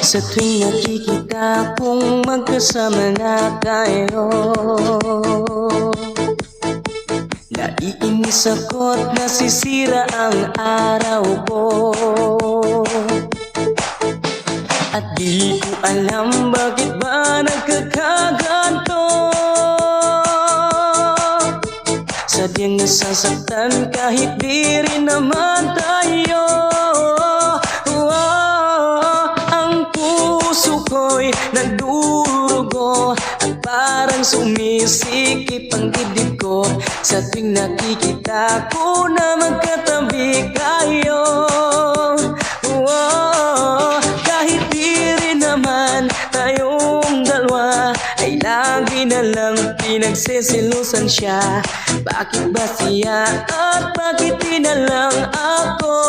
Sa tuwing nakikita kong magkasama na tayo, naiinis ako't nasisira ang araw ko. At di ko alam bakit ba nagkakaganto. Sadyang nasasaktan kahit di rin naman tayo. Ang puso ko'y nagdurugo at parang sumisikip ang dibdib ko sa tuwing nakikita ko na magkatabi kayo. Kahit di rin naman tayong dalawa, ay lagi na lang pinagsisilusan siya. Bakit ba siya at bakit di na lang ako?